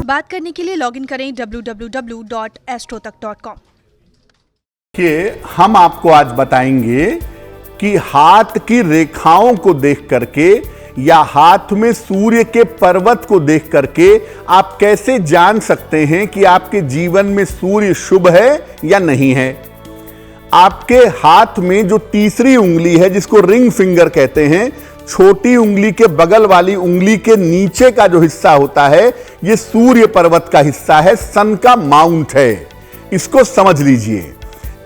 बात करने के लिए लॉगिन करें www.astrotak.com। हम आपको आज बताएंगे कि हाथ की रेखाओं को देख करके या हाथ में सूर्य के पर्वत को देख करके आप कैसे जान सकते हैं कि आपके जीवन में सूर्य शुभ है या नहीं है। आपके हाथ में जो तीसरी उंगली है, जिसको रिंग फिंगर कहते हैं, छोटी उंगली के बगल वाली उंगली के नीचे का जो हिस्सा होता है, यह सूर्य पर्वत का हिस्सा है, सन का माउंट है। इसको समझ लीजिए।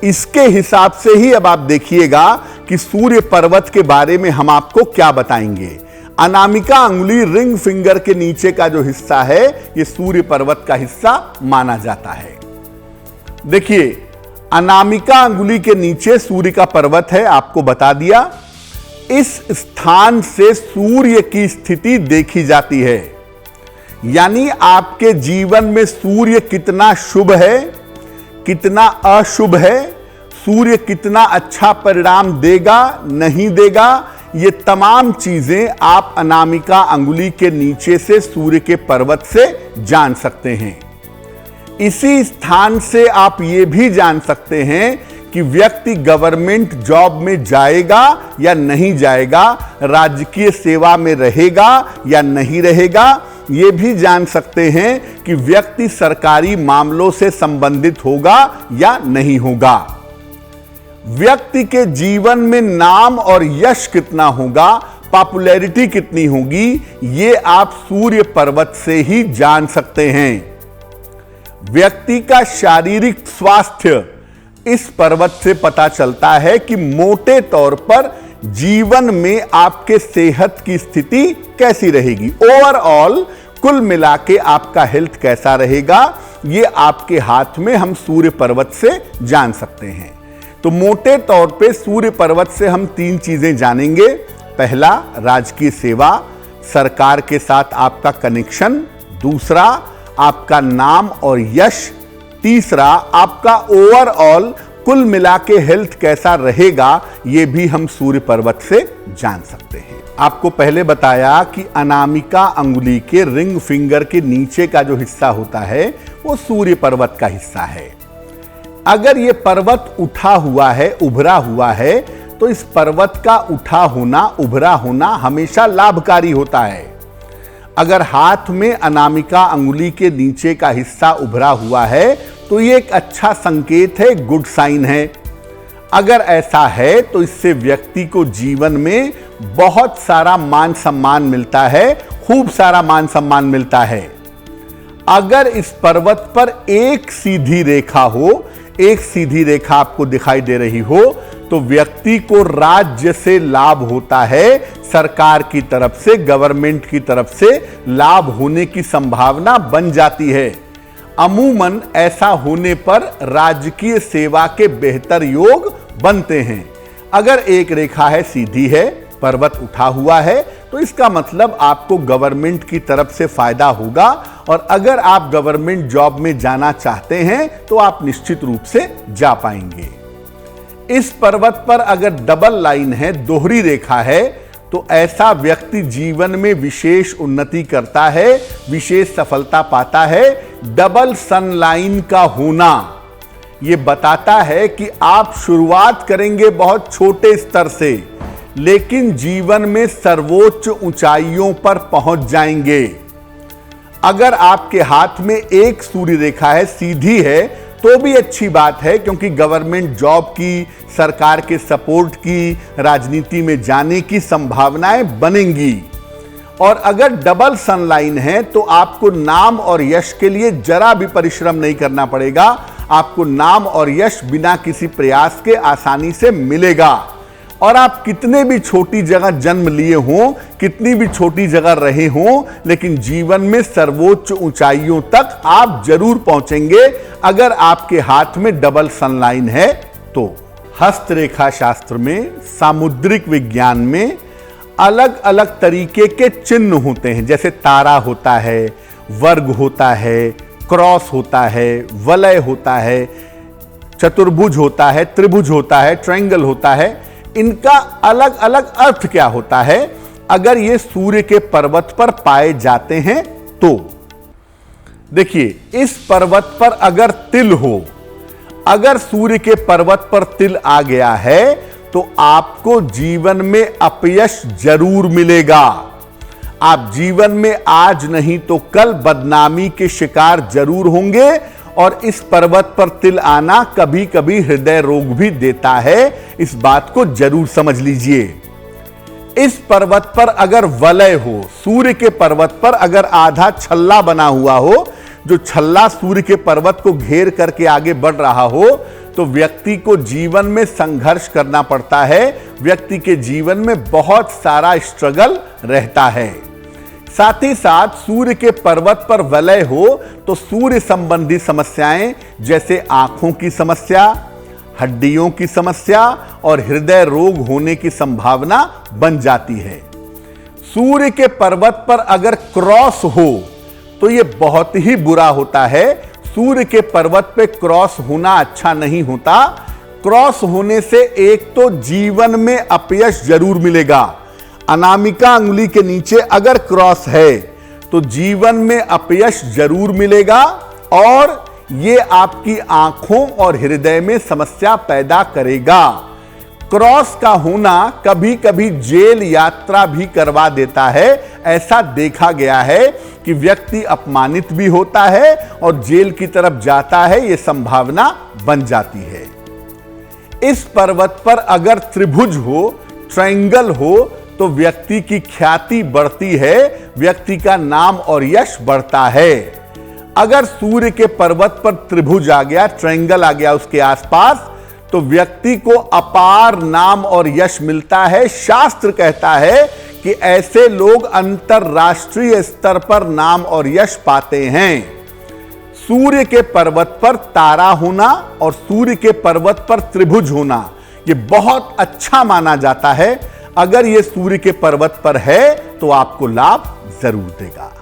इसके हिसाब से ही अब आप देखिएगा कि सूर्य पर्वत के बारे में हम आपको क्या बताएंगे। अनामिका अंगुली रिंग फिंगर के नीचे का जो हिस्सा है, यह सूर्य पर्वत का हिस्सा माना जाता है। देखिए, अनामिका अंगुली के नीचे सूर्य का पर्वत है, आपको बता दिया। इस स्थान से सूर्य की स्थिति देखी जाती है, यानी आपके जीवन में सूर्य कितना शुभ है, कितना अशुभ है, सूर्य कितना अच्छा परिणाम देगा, नहीं देगा, ये तमाम चीजें आप अनामिका अंगुली के नीचे से सूर्य के पर्वत से जान सकते हैं। इसी स्थान से आप ये भी जान सकते हैं कि व्यक्ति गवर्नमेंट जॉब में जाएगा या नहीं जाएगा, राजकीय सेवा में रहेगा या नहीं रहेगा। ये भी जान सकते हैं कि व्यक्ति सरकारी मामलों से संबंधित होगा या नहीं होगा। व्यक्ति के जीवन में नाम और यश कितना होगा, पॉपुलैरिटी कितनी होगी, ये आप सूर्य पर्वत से ही जान सकते हैं। व्यक्ति का शारीरिक स्वास्थ्य इस पर्वत से पता चलता है कि मोटे तौर पर जीवन में आपके सेहत की स्थिति कैसी रहेगी। ओवरऑल कुल मिला के आपका हेल्थ कैसा रहेगा, ये आपके हाथ में हम सूर्य पर्वत से जान सकते हैं। तो मोटे तौर पे सूर्य पर्वत से हम 3 चीजें जानेंगे। पहला, राजकीय सेवा, सरकार के साथ आपका कनेक्शन। दूसरा, आपका नाम और यश। तीसरा, आपका ओवरऑल कुल मिला के हेल्थ कैसा रहेगा, यह भी हम सूर्य पर्वत से जान सकते हैं। आपको पहले बताया कि अनामिका अंगुली के रिंग फिंगर के नीचे का जो हिस्सा होता है, वो सूर्य पर्वत का हिस्सा है। अगर यह पर्वत उठा हुआ है, उभरा हुआ है, तो इस पर्वत का उठा होना, उभरा होना हमेशा लाभकारी होता है। अगर हाथ में अनामिका अंगुली के नीचे का हिस्सा उभरा हुआ है, तो ये एक अच्छा संकेत है, गुड साइन है। अगर ऐसा है तो इससे व्यक्ति को जीवन में बहुत सारा मान सम्मान मिलता है, खूब सारा मान सम्मान मिलता है। अगर इस पर्वत पर एक सीधी रेखा हो, एक सीधी रेखा आपको दिखाई दे रही हो, तो व्यक्ति को राज्य से लाभ होता है, सरकार की तरफ से, गवर्नमेंट की तरफ से लाभ होने की संभावना बन जाती है। अमूमन ऐसा होने पर राजकीय सेवा के बेहतर योग बनते हैं। अगर एक रेखा है, सीधी है, पर्वत उठा हुआ है, तो इसका मतलब आपको गवर्नमेंट की तरफ से फायदा होगा। और अगर आप गवर्नमेंट जॉब में जाना चाहते हैं तो आप निश्चित रूप से जा पाएंगे। इस पर्वत पर अगर डबल लाइन है, दोहरी रेखा है, तो ऐसा व्यक्ति जीवन में विशेष उन्नति करता है, विशेष सफलता पाता है। डबल सन लाइन का होना यह बताता है कि आप शुरुआत करेंगे बहुत छोटे स्तर से, लेकिन जीवन में सर्वोच्च ऊंचाइयों पर पहुंच जाएंगे। अगर आपके हाथ में एक सूर्य रेखा है, सीधी है, तो भी अच्छी बात है, क्योंकि गवर्नमेंट जॉब की, सरकार के सपोर्ट की, राजनीति में जाने की संभावनाएं बनेंगी। और अगर डबल सनलाइन है, तो आपको नाम और यश के लिए जरा भी परिश्रम नहीं करना पड़ेगा। आपको नाम और यश बिना किसी प्रयास के आसानी से मिलेगा। और आप कितने भी छोटी जगह जन्म लिए हों, कितनी भी छोटी जगह रहे हों, लेकिन जीवन में सर्वोच्च ऊंचाइयों तक आप जरूर पहुंचेंगे अगर आपके हाथ में डबल सनलाइन है तो। हस्तरेखा शास्त्र में, सामुद्रिक विज्ञान में अलग अलग तरीके के चिन्ह होते हैं, जैसे तारा होता है, वर्ग होता है, क्रॉस होता है, वलय होता है, चतुर्भुज होता है, त्रिभुज होता है, ट्रायंगल होता है। इनका अलग अलग अर्थ क्या होता है अगर ये सूर्य के पर्वत पर पाए जाते हैं तो। देखिए, इस पर्वत पर अगर तिल हो, अगर सूर्य के पर्वत पर तिल आ गया है तो आपको जीवन में अपयश जरूर मिलेगा। आप जीवन में आज नहीं तो कल बदनामी के शिकार जरूर होंगे। और इस पर्वत पर तिल आना कभी कभी हृदय रोग भी देता है, इस बात को जरूर समझ लीजिए। इस पर्वत पर अगर वलय हो, सूर्य के पर्वत पर अगर आधा छल्ला बना हुआ हो, जो छल्ला सूर्य के पर्वत को घेर करके आगे बढ़ रहा हो, तो व्यक्ति को जीवन में संघर्ष करना पड़ता है, व्यक्ति के जीवन में बहुत सारा स्ट्रगल रहता है। साथ ही साथ सूर्य के पर्वत पर वलय हो तो सूर्य संबंधी समस्याएं जैसे आंखों की समस्या, हड्डियों की समस्या और हृदय रोग होने की संभावना बन जाती है। सूर्य के पर्वत पर अगर क्रॉस हो तो यह बहुत ही बुरा होता है। सूर्य के पर्वत पे क्रॉस होना अच्छा नहीं होता। क्रॉस होने से एक तो जीवन में अपयश जरूर मिलेगा। अनामिका अंगुली के नीचे अगर क्रॉस है तो जीवन में अपयश जरूर मिलेगा और यह आपकी आंखों और हृदय में समस्या पैदा करेगा। क्रॉस का होना कभी कभी जेल यात्रा भी करवा देता है। ऐसा देखा गया है कि व्यक्ति अपमानित भी होता है और जेल की तरफ जाता है, यह संभावना बन जाती है। इस पर्वत पर अगर त्रिभुज हो, ट्रायंगल हो, तो व्यक्ति की ख्याति बढ़ती है, व्यक्ति का नाम और यश बढ़ता है। अगर सूर्य के पर्वत पर त्रिभुज आ गया, ट्रायंगल आ गया उसके आसपास, तो व्यक्ति को अपार नाम और यश मिलता है। शास्त्र कहता है कि ऐसे लोग अंतरराष्ट्रीय स्तर पर नाम और यश पाते हैं। सूर्य के पर्वत पर तारा होना और सूर्य के पर्वत पर त्रिभुज होना यह बहुत अच्छा माना जाता है। अगर यह सूर्य के पर्वत पर है तो आपको लाभ जरूर देगा।